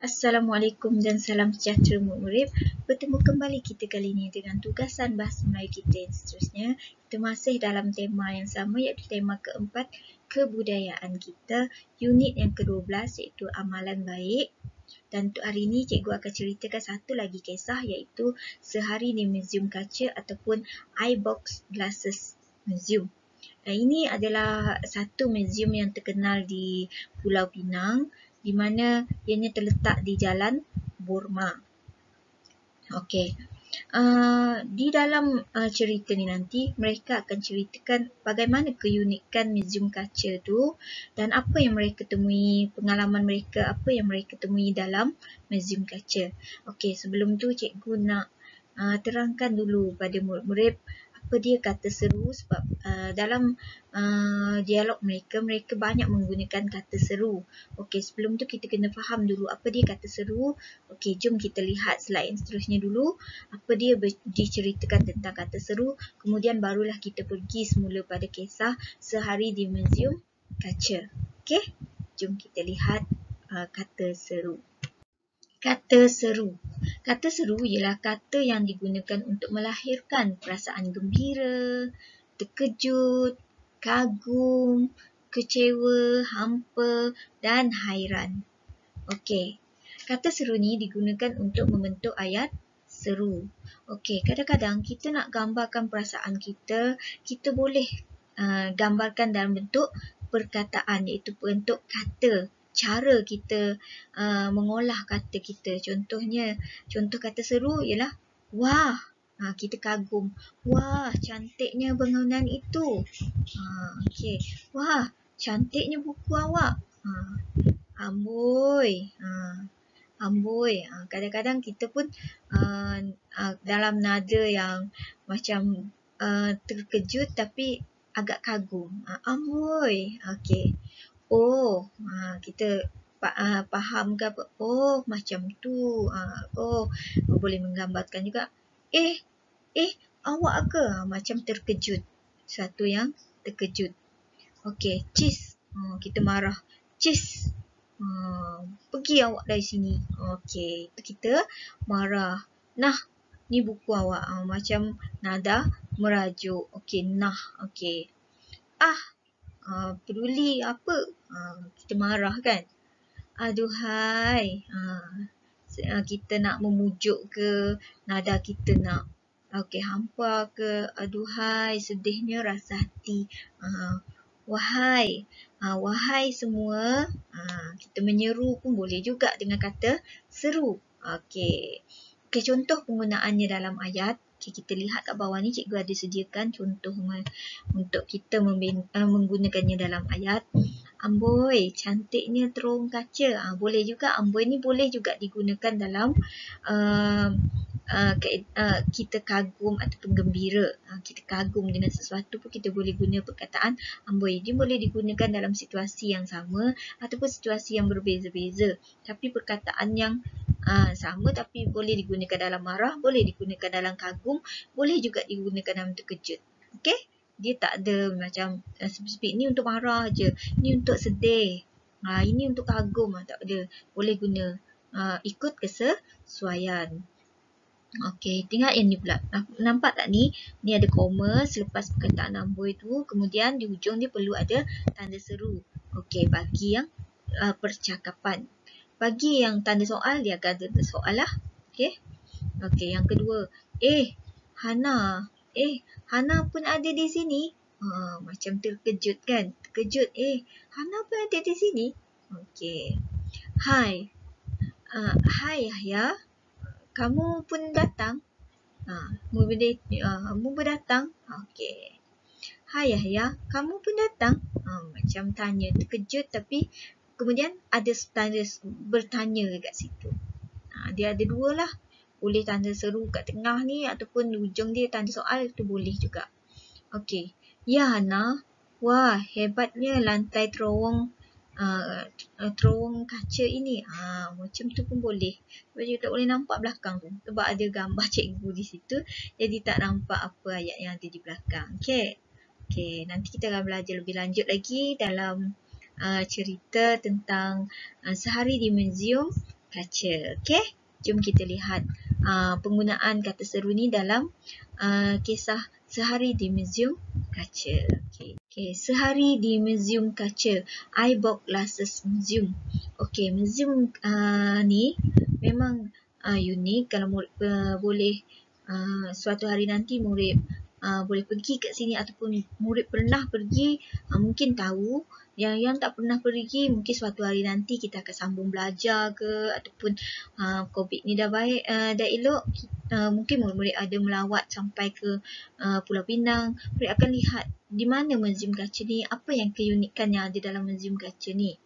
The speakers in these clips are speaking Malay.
Assalamualaikum dan salam sejahtera murid. Bertemu kembali kita kali ini dengan tugasan bahasa Melayu kita yang seterusnya. Kita masih dalam tema yang sama iaitu tema keempat, kebudayaan kita, unit yang ke-12 iaitu amalan baik. Dan untuk hari ini cikgu akan ceritakan satu lagi kisah iaitu Sehari di Museum Kaca ataupun iBox Glasses Museum. Dan ini adalah satu museum yang terkenal di Pulau Pinang di mana ianya terletak di Jalan Burma. Okey. Di dalam cerita ni nanti mereka akan ceritakan bagaimana keunikan museum kaca tu dan apa yang mereka temui, pengalaman mereka, apa yang mereka temui dalam museum kaca. Okey, sebelum tu cikgu nak terangkan dulu pada murid-murid apa dia kata seru sebab dalam dialog mereka banyak menggunakan kata seru. Okey, sebelum tu kita kena faham dulu apa dia kata seru. Okey, jom kita lihat slide yang seterusnya dulu. Apa dia diceritakan tentang kata seru, kemudian barulah kita pergi semula pada kisah Sehari di Museum Kaca. Okey, jom kita lihat kata seru. Kata seru. Kata seru ialah kata yang digunakan untuk melahirkan perasaan gembira, terkejut, kagum, kecewa, hampa dan hairan. Okey. Kata seru ni digunakan untuk membentuk ayat seru. Okey, kadang-kadang kita nak gambarkan perasaan kita, kita boleh gambarkan dalam bentuk perkataan iaitu bentuk kata. Cara kita mengolah kata kita. Contoh kata seru ialah wah, kita kagum. Wah, cantiknya bangunan itu. Okey. Wah, cantiknya buku awak. Amboi. Amboi. Kadang-kadang kita pun dalam nada yang macam terkejut tapi agak kagum. Amboi. Okey. Oh, kita faham ke apa? Oh, macam tu. Oh, boleh menggambarkan juga. Awak ke? Macam terkejut. Satu yang terkejut. Okey, cheese. Kita marah. Cheese. Pergi awak dari sini. Okey, itu kita marah. Nah, ni buku awak. Macam nada merajuk. Okey, nah. Okey. Peduli apa? Kita marah kan? Aduhai. Kita nak memujuk ke, nada kita nak hampa ke, aduhai, sedihnya rasa hati. Wahai. Wahai semua. Kita menyeru pun boleh juga dengan kata seru. Okey, contoh penggunaannya dalam ayat. Okay, kita lihat kat bawah ni cikgu ada sediakan contoh untuk kita menggunakannya dalam ayat. Amboi, cantiknya terowong kaca. Boleh juga, amboi ni boleh juga digunakan dalam kita kagum ataupun gembira. Kita kagum dengan sesuatu pun kita boleh guna perkataan amboi. Dia boleh digunakan dalam situasi yang sama ataupun situasi yang berbeza-beza. Tapi perkataan yang sama tapi boleh digunakan dalam marah, boleh digunakan dalam kagum, boleh juga digunakan dalam terkejut. Okey? Dia tak ada macam spesifik ni untuk marah je, ni untuk sedih, ini untuk kagum, tak ada. Boleh guna ikut kesesuaian. Okey, tengok yang ni pula. Nampak tak ni? Ni ada koma selepas perkataan amboi tu, kemudian di hujung dia perlu ada tanda seru. Okey, bagi yang percakapan. Bagi yang tanda soal, dia akan ada soal lah. Okey. Okey, yang kedua. Hana. Hana pun ada di sini. Macam terkejut kan? Terkejut. Hana pun ada di sini. Okey. Hai. Hai Yahya. Kamu pun datang. Kamu pun datang. Okey. Hai Yahya. Kamu pun datang. Macam tanya. Terkejut tapi kemudian ada tanda bertanya kat situ. Dia ada dua lah. Boleh tanda seru kat tengah ni ataupun hujung dia tanda soal tu boleh juga. Okey. Ya Hana. Wah, hebatnya lantai terowong kaca ini. Macam tu pun boleh. Sebab dia tak boleh nampak belakang tu. Sebab ada gambar cikgu di situ. Jadi tak nampak apa ayat yang ada di belakang. Okey. Okey, nanti kita akan belajar lebih lanjut lagi dalam cerita tentang Sehari di Museum kaca. Okey, jom kita lihat penggunaan kata seru ni dalam kisah Sehari di Muzium Kaca. Okey, Sehari di Muzium Kaca. I bought glasses museum. Okey, museum ni memang unik. Kalau murid boleh suatu hari nanti murid boleh pergi kat sini ataupun murid pernah pergi, mungkin tahu. Yang tak pernah pergi, mungkin suatu hari nanti kita akan sambung belajar ke, ataupun COVID ni dah baik, dah elok, mungkin murid-murid ada melawat sampai ke Pulau Pinang. Murid akan lihat di mana Muzium Kaca ni, apa yang keunikan yang ada dalam Muzium Kaca ni.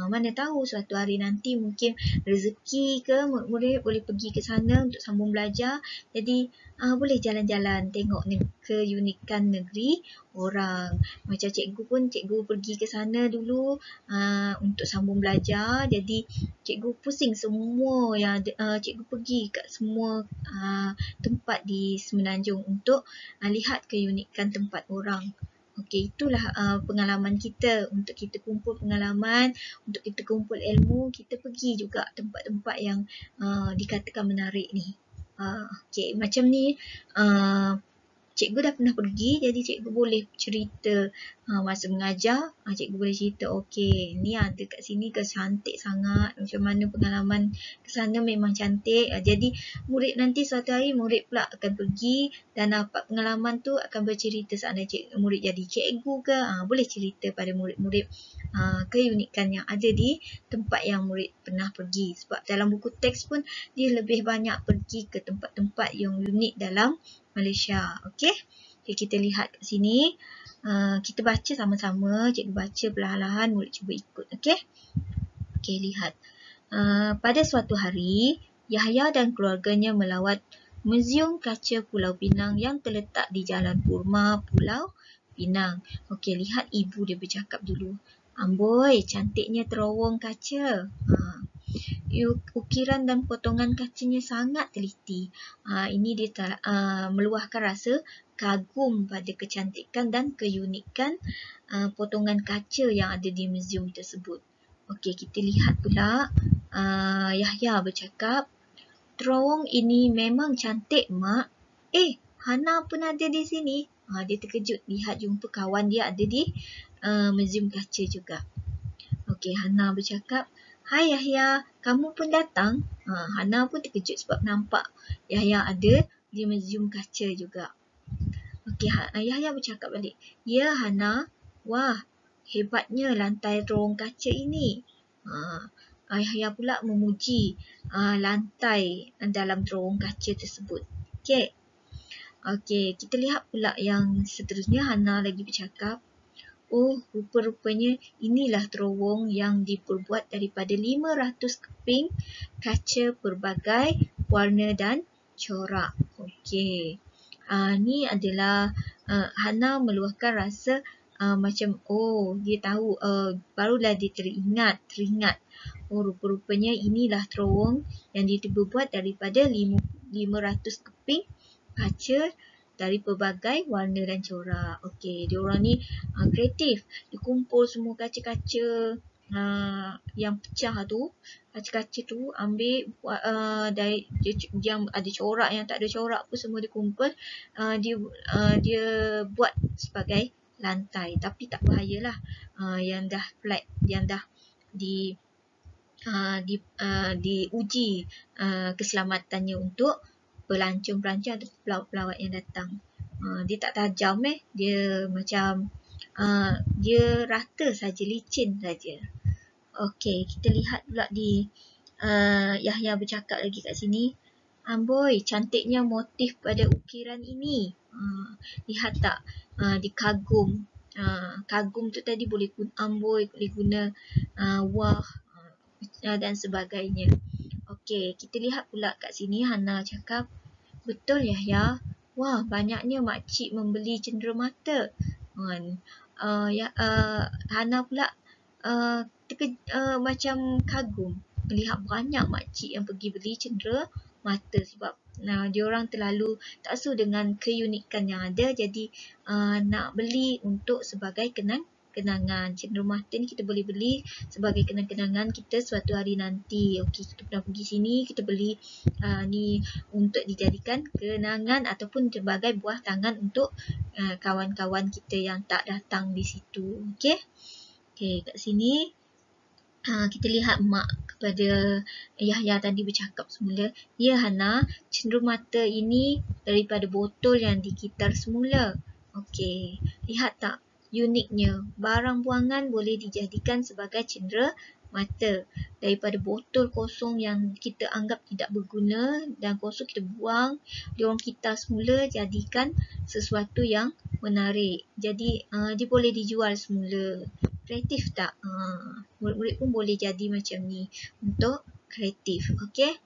Mana tahu suatu hari nanti mungkin rezeki ke murid-murid boleh pergi ke sana untuk sambung belajar. Jadi boleh jalan-jalan tengok keunikan negeri orang. Macam cikgu pun, cikgu pergi ke sana dulu untuk sambung belajar. Jadi cikgu pusing semua yang ada, cikgu pergi kat semua tempat di Semenanjung untuk lihat keunikan tempat orang. Okey, itulah pengalaman kita. Untuk kita kumpul pengalaman, untuk kita kumpul ilmu, kita pergi juga tempat-tempat yang dikatakan menarik ni. Okey, macam ni cikgu dah pernah pergi, jadi cikgu boleh cerita masa mengajar, cikgu boleh cerita, okey, ni ada kat sini ke, cantik sangat, macam mana pengalaman ke sana, memang cantik. Jadi murid nanti suatu hari murid pula akan pergi dan dapat pengalaman tu, akan bercerita seandainya murid jadi cikgu ke, boleh cerita pada murid-murid keunikan yang ada di tempat yang murid pernah pergi. Sebab dalam buku teks pun dia lebih banyak pergi ke tempat-tempat yang unik dalam Malaysia. Okey, kita lihat kat sini. Kita baca sama-sama. Cikgu baca perlahan-lahan, murid cuba ikut. Okey, lihat. Pada suatu hari, Yahya dan keluarganya melawat Muzium Kaca Pulau Pinang yang terletak di Jalan Purma, Pulau Pinang. Okey, lihat ibu dia bercakap dulu. Amboi, cantiknya terowong kaca. Ukiran dan potongan kacanya sangat teliti. Ini dia meluahkan rasa kagum pada kecantikan dan keunikan potongan kaca yang ada di muzium tersebut. Okey, kita lihat pula Yahya bercakap, terowong ini memang cantik, Mak. Hana pun ada di sini. Dia terkejut lihat jumpa kawan dia ada di muzium kaca juga. Okey, Hana bercakap, hai Yahya, kamu pun datang? Hana pun terkejut sebab nampak Yahya ada di muzium kaca juga. Okey, Yahya bercakap balik, ya Hana, wah, hebatnya lantai terowong kaca ini. Yahya pula memuji lantai dalam terowong kaca tersebut. Okey, kita lihat pula yang seterusnya. Hana lagi bercakap, oh, rupa-rupanya inilah terowong yang diperbuat daripada 500 keping kaca pelbagai warna dan corak. Okey. Ni adalah Hana meluahkan rasa macam, oh, dia tahu, barulah dia teringat. Oh, rupa-rupanya inilah terowong yang diperbuat daripada 500 keping kaca dari pelbagai warna dan corak. Okey, diorang ni kreatif. Dia kumpul semua kaca-kaca yang pecah tu, kaca-kaca tu ambil dari yang ada corak, yang tak ada corak pun semua dia kumpul. Dia buat sebagai lantai. Tapi tak bahayalah. Yang dah flat, yang dah diuji keselamatannya untuk pelancong-pelancong atau pelawat-pelawat yang datang. Dia tak tajam, dia macam dia rata saja, licin saja. Okey, kita lihat pula di Yahya bercakap lagi kat sini. Amboi, cantiknya motif pada ukiran ini. Lihat tak? Dia kagum. Kagum tu tadi boleh guna amboi, boleh guna wah dan sebagainya. Okey, kita lihat pula kat sini. Hana cakap, betul Yahya. Wah, banyaknya makcik membeli cenderamata. Hana pula macam kagum melihat banyak makcik yang pergi beli cenderamata sebab diorang terlalu taksu dengan keunikan yang ada, jadi nak beli untuk sebagai kenang-kenangan. Cenderamata ni kita boleh beli sebagai kenang-kenangan kita suatu hari nanti. Okey, kita pernah pergi sini, kita beli ni untuk dijadikan kenangan ataupun sebagai buah tangan untuk kawan-kawan kita yang tak datang di situ. Okey. Okey, kat sini kita lihat mak kepada Yahya tadi bercakap semula, ya Hana, cenderamata ini daripada botol yang digitar semula. Okey, lihat tak uniknya, barang buangan boleh dijadikan sebagai cenderamata. Daripada botol kosong yang kita anggap tidak berguna dan kosong kita buang, diorang gitar semula jadikan sesuatu yang menarik. Jadi dia boleh dijual semula. Kreatif tak? Murid-murid pun boleh jadi macam ni untuk kreatif. Okey.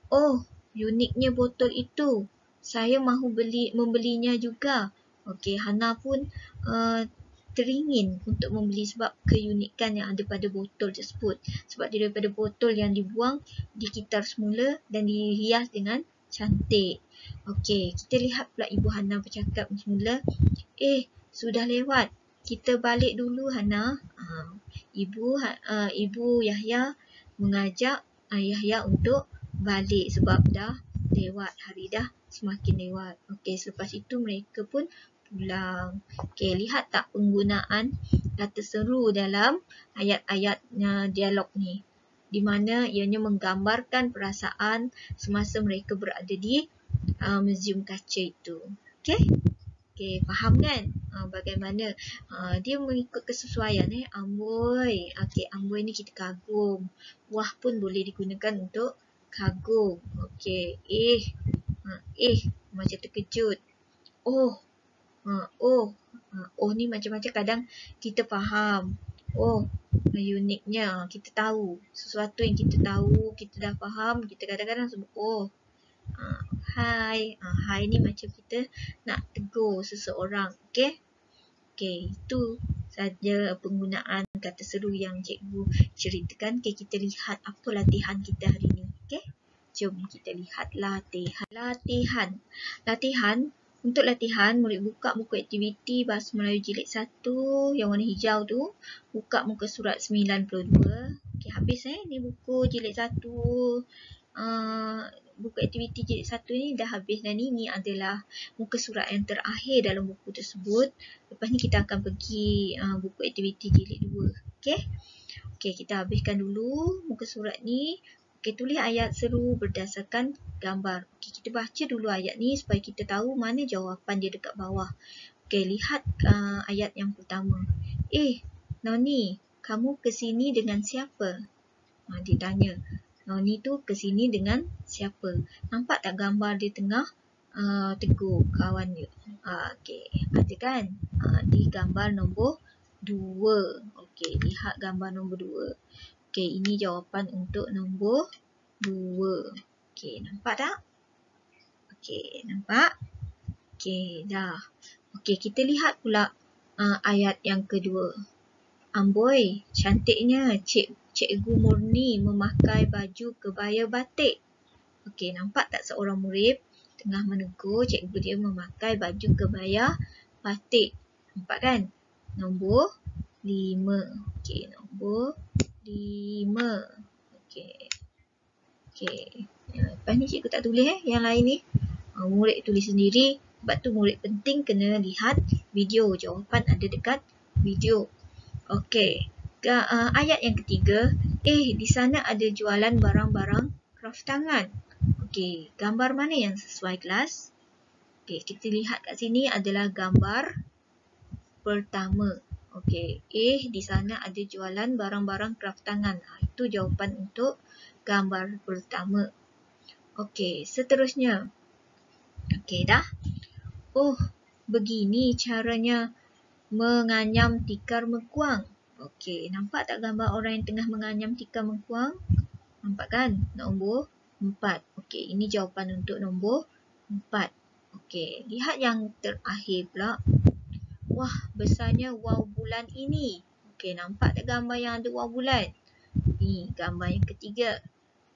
Oh, uniknya botol itu. Saya mahu membelinya juga. Okey, Hana pun teringin untuk membeli sebab keunikan yang ada pada botol tersebut. Sebab daripada botol yang dibuang, digitar semula dan dihias dengan cantik. Okey, kita lihat pula Ibu Hana bercakap semula. Sudah lewat. Kita balik dulu Hana. Ibu Yahya mengajak Yahya untuk balik sebab dah lewat, hari dah semakin lewat. Okey, selepas itu mereka pun pulang. Okey, lihat tak penggunaan kata seru dalam ayat-ayat dialog ni, di mana ianya menggambarkan perasaan semasa mereka berada di muzium kaca itu. Okey? Okey, faham kan? Bagaimana dia mengikut kesesuaian amboi. Okey, amboi ni kita kagum. Wah pun boleh digunakan untuk kagum. Okey, macam terkejut. Oh ni macam-macam, kadang kita faham. Oh, uniknya kita tahu sesuatu yang kita tahu, kita dah faham, kita kadang-kadang sebut hai. Hai ni macam kita nak tegur seseorang. Okey? Okey, itu saja penggunaan kata seru yang cikgu ceritakan. Okey, kita lihat apa latihan kita hari ni. Okey? Jom kita lihat latihan. Untuk latihan, murid buka buku aktiviti Bahasa Melayu Jilid 1 yang warna hijau tu. Buka muka surat 92. Okey, habis ni buku Jilid 1. Buku aktiviti Jilid 1 ni dah habis dah ni. Ni adalah muka surat yang terakhir dalam buku tersebut. Lepas ni kita akan pergi buku aktiviti Jilid 2. Okey? Okey, kita habiskan dulu muka surat ni. Okey, tulis ayat seru berdasarkan gambar. Okey, kita baca dulu ayat ni supaya kita tahu mana jawapan dia dekat bawah. Okey, lihat ayat yang pertama. Noni, kamu ke sini dengan siapa? Dia tanya. Noni tu ke sini dengan siapa? Nampak tak gambar dia tengah tegur kawan dia? Okey, ada kan? Di gambar nombor 2. Okey, lihat gambar nombor 2. Okey, ini jawapan untuk nombor 2. Okey, nampak tak? Okey, nampak? Okey, dah. Okey, kita lihat pula ayat yang kedua. Amboi, cantiknya Cikgu Murni memakai baju kebaya batik. Okey, nampak tak seorang murid tengah menegur cikgu dia memakai baju kebaya batik. Nampak kan? Nombor 5. Okey, nombor 5. Okey. Lepas ni cikgu tak tulis yang lain ni. Murid tulis sendiri. Sebab tu murid penting kena lihat video. Jawapan ada dekat video. Okey. Ayat yang ketiga. Di sana ada jualan barang-barang kraft tangan. Okey, gambar mana yang sesuai kelas? Okey, kita lihat kat sini adalah gambar pertama. Okey, di sana ada jualan barang-barang kraft tangan. Itu jawapan untuk gambar pertama. Okey, seterusnya. Okey, dah. Oh, begini caranya menganyam tikar mengkuang. Okey, nampak tak gambar orang yang tengah menganyam tikar mengkuang? Nampak kan? Nombor 4. Okey, ini jawapan untuk nombor 4. Okey, lihat yang terakhir pula. Wah, besarnya waw bulan ini. Okey, nampak tak gambar yang ada waw bulan? Ni, gambar yang ketiga.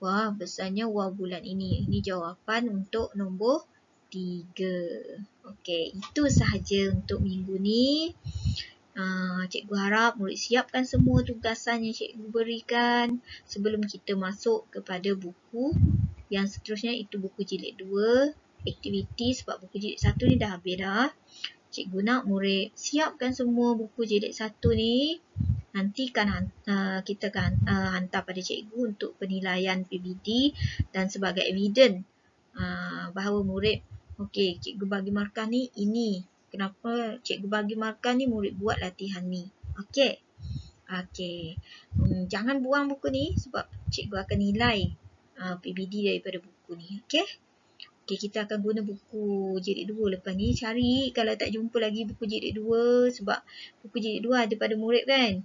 Wah, besarnya waw bulan ini. Ini jawapan untuk nombor 3. Okey, itu sahaja untuk minggu ni. Cikgu harap murid siapkan semua tugasan yang cikgu berikan sebelum kita masuk kepada buku yang seterusnya, itu buku jilid 2, aktiviti, sebab buku jilid 1 ni dah habis dah. Cikgu nak murid siapkan semua buku jilid 1 ni. Nanti kita akan hantar pada cikgu untuk penilaian PBD dan sebagai evidence bahawa murid, okey, cikgu bagi markah ni ini. Kenapa cikgu bagi markah ni, murid buat latihan ni. Okey. Jangan buang buku ni sebab cikgu akan nilai PBD daripada buku ni. Okey. Kita akan guna buku jilid 2 lepas ni. Cari kalau tak jumpa lagi buku jilid 2 sebab buku jilid 2 ada pada murid kan.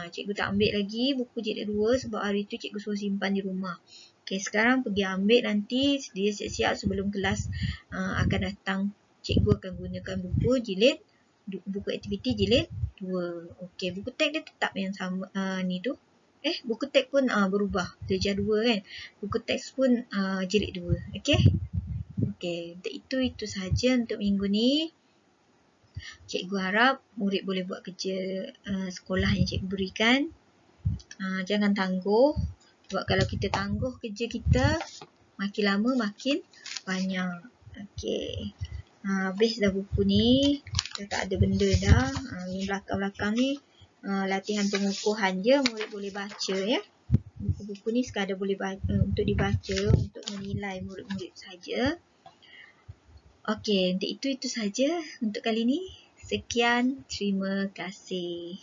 Cikgu tak ambil lagi buku jilid 2 sebab hari tu cikgu suruh simpan di rumah. Okey, sekarang pergi ambil nanti. Dia siap-siap sebelum kelas akan datang. Cikgu akan gunakan buku aktiviti jilid 2. Okey, buku teks dia tetap yang sama ni tu. Buku teks pun berubah. Darjah 2 kan. Buku teks pun jilid 2. Okey. Untuk itu sahaja untuk minggu ni. Cikgu harap murid boleh buat kerja sekolah yang cikgu berikan. Jangan tangguh. Sebab kalau kita tangguh kerja kita, makin lama makin banyak. Okey. Habis dah buku ni. Dah tak ada benda dah. Yang belakang-belakang ni latihan pengukuhan je. Murid boleh baca ya. Buku-buku ni sekadar boleh untuk dibaca, untuk menilai murid-murid saja. Okey, untuk itu saja untuk kali ni. Sekian, terima kasih.